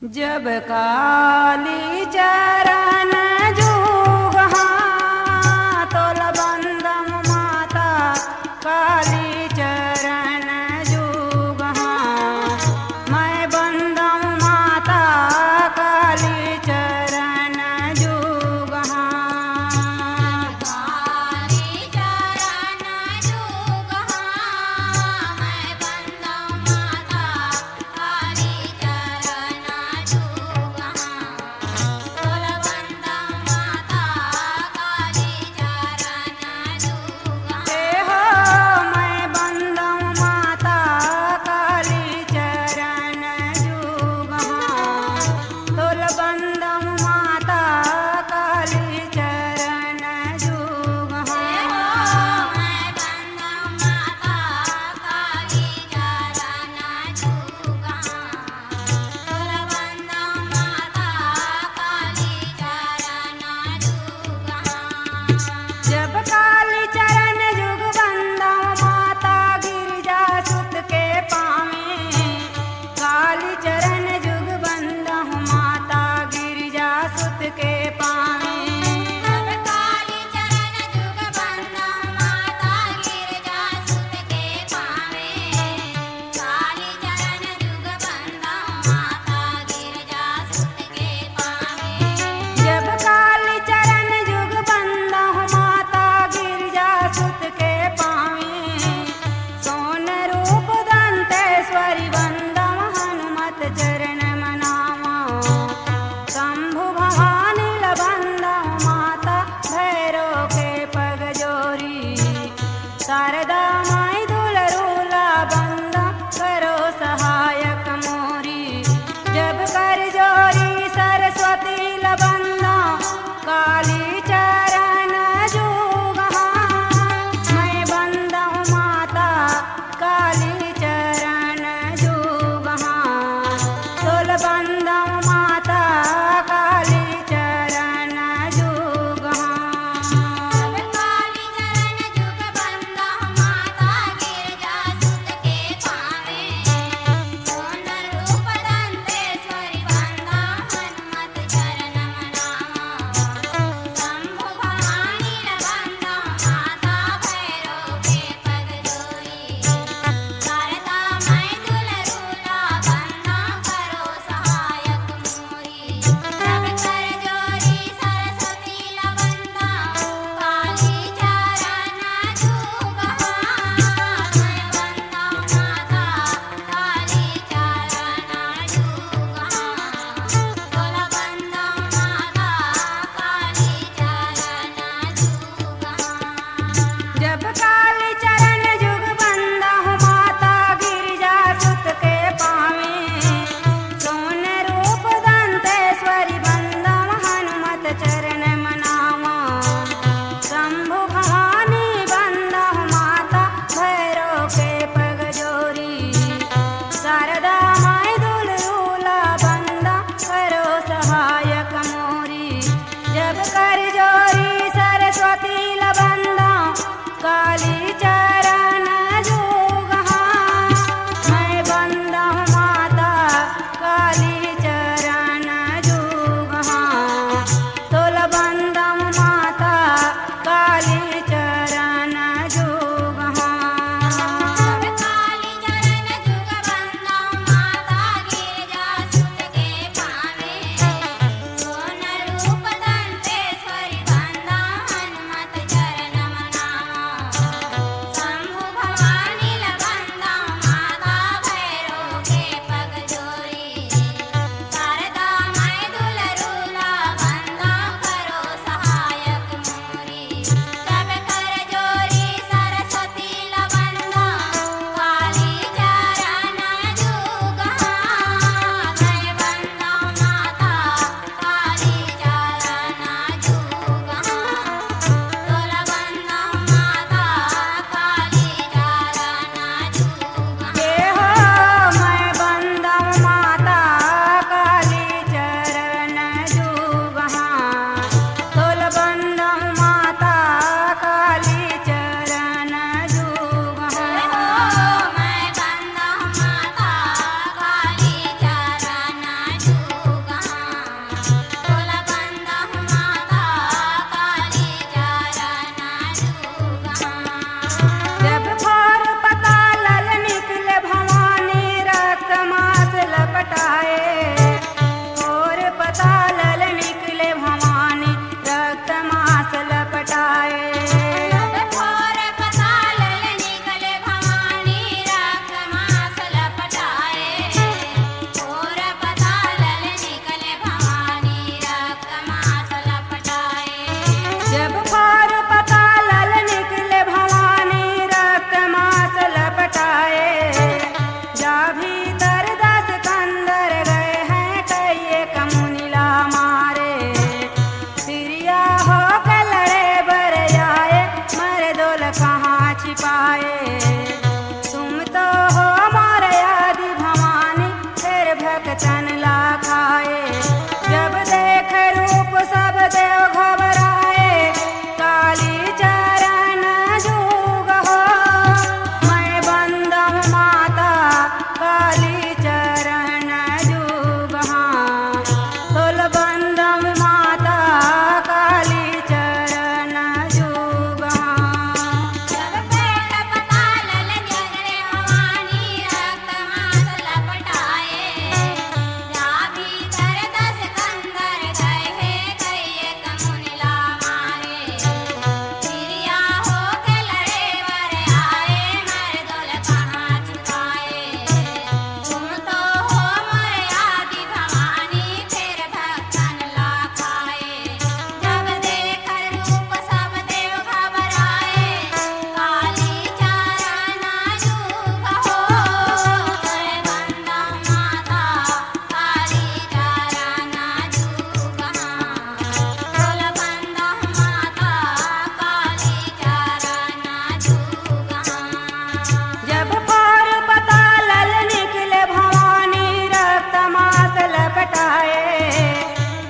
जब काली चरण जुगहा तोल बंदम माता काली चरण जुगहा मैं बंदम माता काली चरण जुगहा काली चरण जुगहा मैं बंदम माता काली चरण जुगहा तोल बंदम माता काली चरण जुगहा हे हो मैं बंदम माता काली चरण जुगहा तोल बंदम माता काली चरण जुगहा मैं बंदम माता काली चरण जुगहा तोल बंदम माता काली चरण जुगहा जब काली चरण जुग बंदम माता गिरिजा सुत के पावे काली चरण जुग बंदम माता गिरिजा सुत के पावे काली चरण जुग बंदम माता गिरिजा सुत के पावे काली चरण जुग बंदम माता गिरिजा सुत के पावे जब काली चरण जुग बंदम माता गिरिजा सुत के पावे सोन रूप दंतेश्वरी बंदम हनुमत चरण मनावा शंभु भवानी बंदम माता भैरव के पग जोरी शारदा माई दुलरूला बंदम करो सहायक मोरी जब कर जोरी सरस्वती लबंदम काली चरण जुगहा मैं बंदम माता काली चरण जुगहा लपटाए और पताल निकले भवानी रक्त मांस लपटाए और पताल निकले भवानी रक्त मांस लपटाए और पताल निकले भवानी रक्त मांस लपटाए जब फार पताल निकले भवानी रक्त मांस लपटाए जा भीतर 10 कंदर गए हैं कई कमुनिला मारे सिरिया हो के लड़े बर आए मर्दोल कहाँ छिपाए तुम तो हो मार आदि भवानी फिर भक्तन ला खाए जब देख रूप सब देव घबराए काली चरण जुग हो मैं बंदम माता काली चरण जुग हाँ तुल बंदम माता काली चरण जुग हाँ जब पेट पताल निकले भवानी रक्त मांस लपटाए जा भीतर 10 कंदर गए हैं कई कमुनिला मारे सिरिया हो के लड़े वर आए मर्दोल कहाँ छुपाए तुम तो हो मोर आदि भवानी फिर भक्तन ला खाए जब देख रूप सब देव घबराए काली चरण जुग हो मैं बंदम माता काली चरण जुग हाँ तुल बंदम माता काली चरण जुग हाँ जब पार पताल निकले भवानी रक्त मांस लपटाए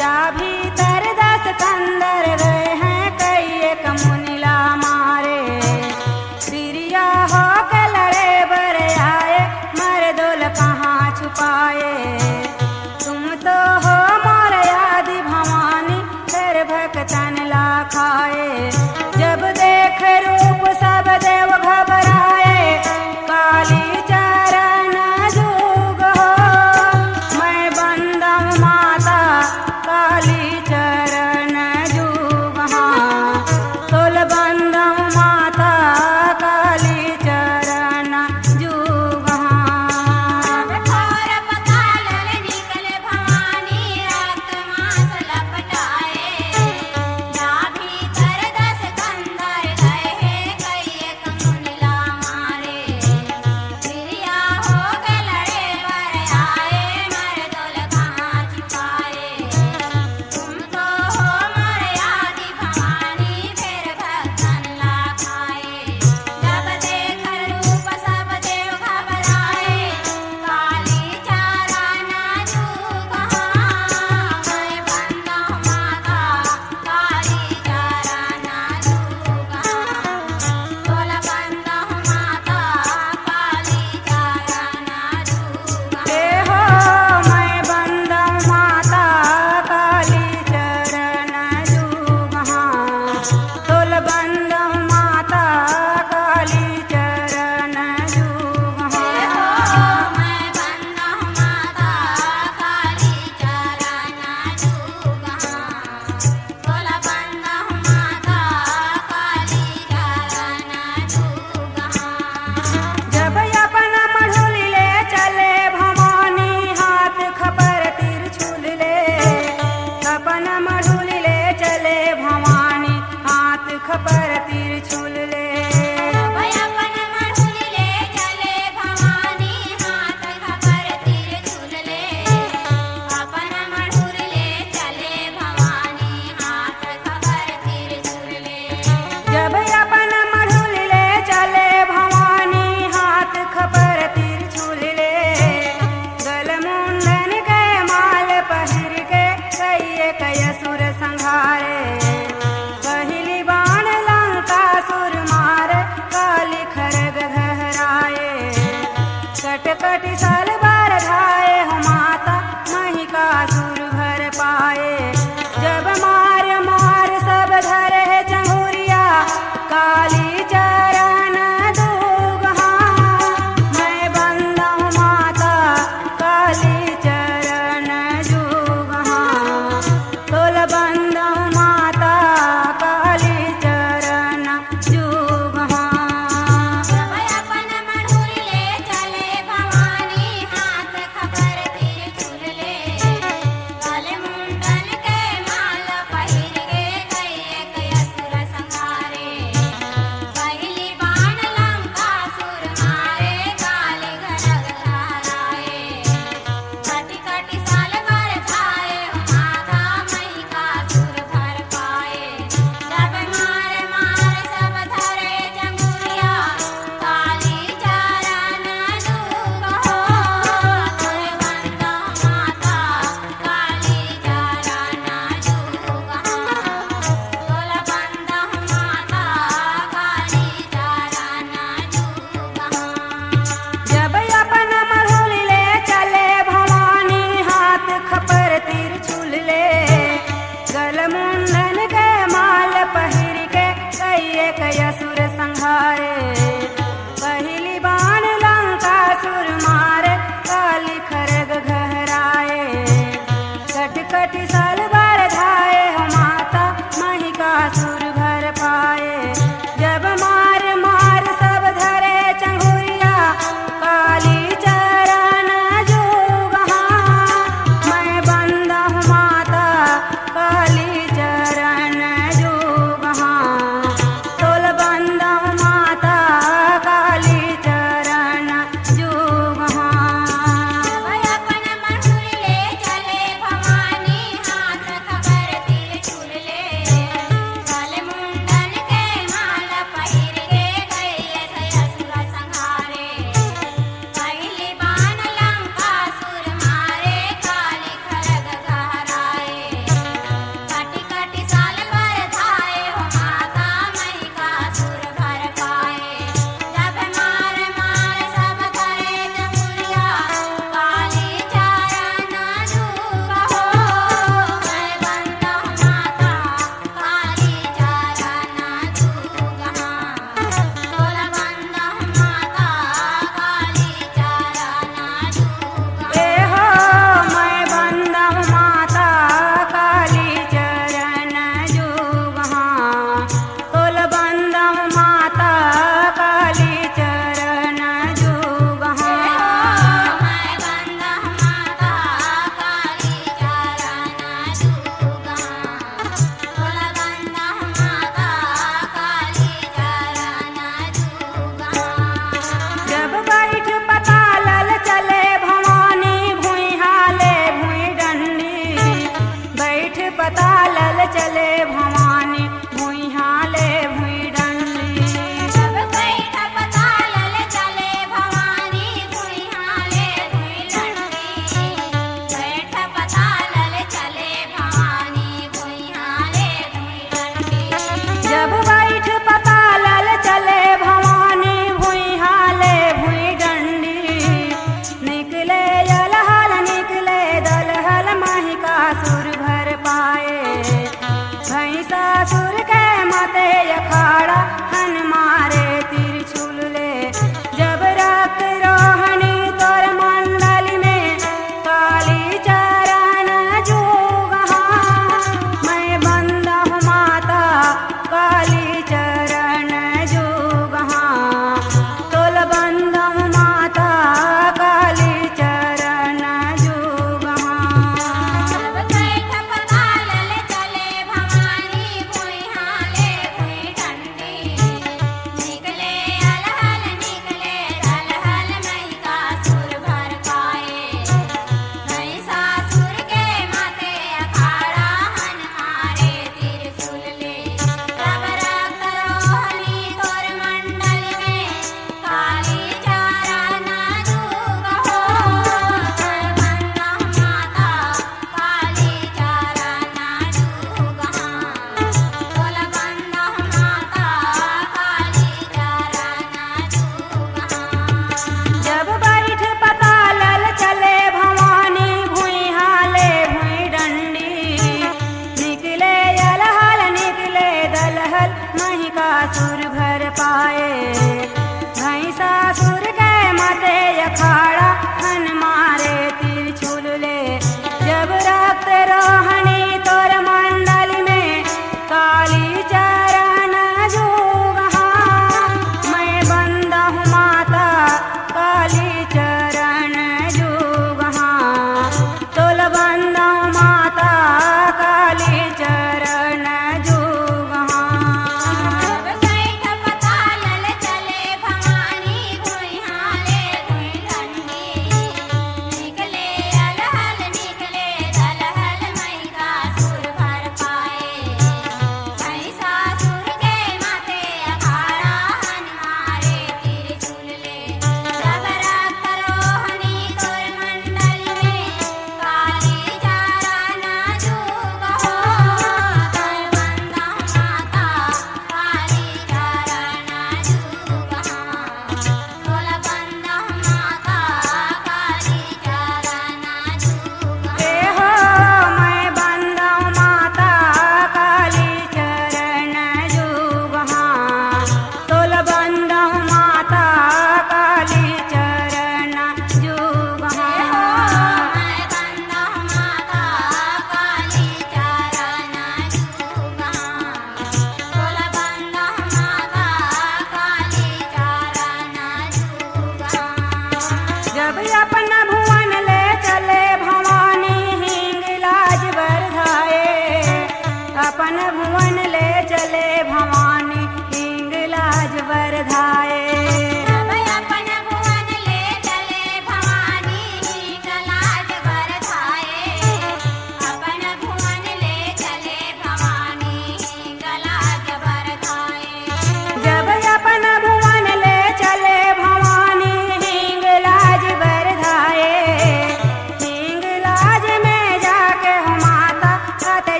जा भीतर 10 कंदर गए हैं कई कमुनिला मारे सिरिया हो के लड़े बर आए मर्दोल कहाँ छुपाए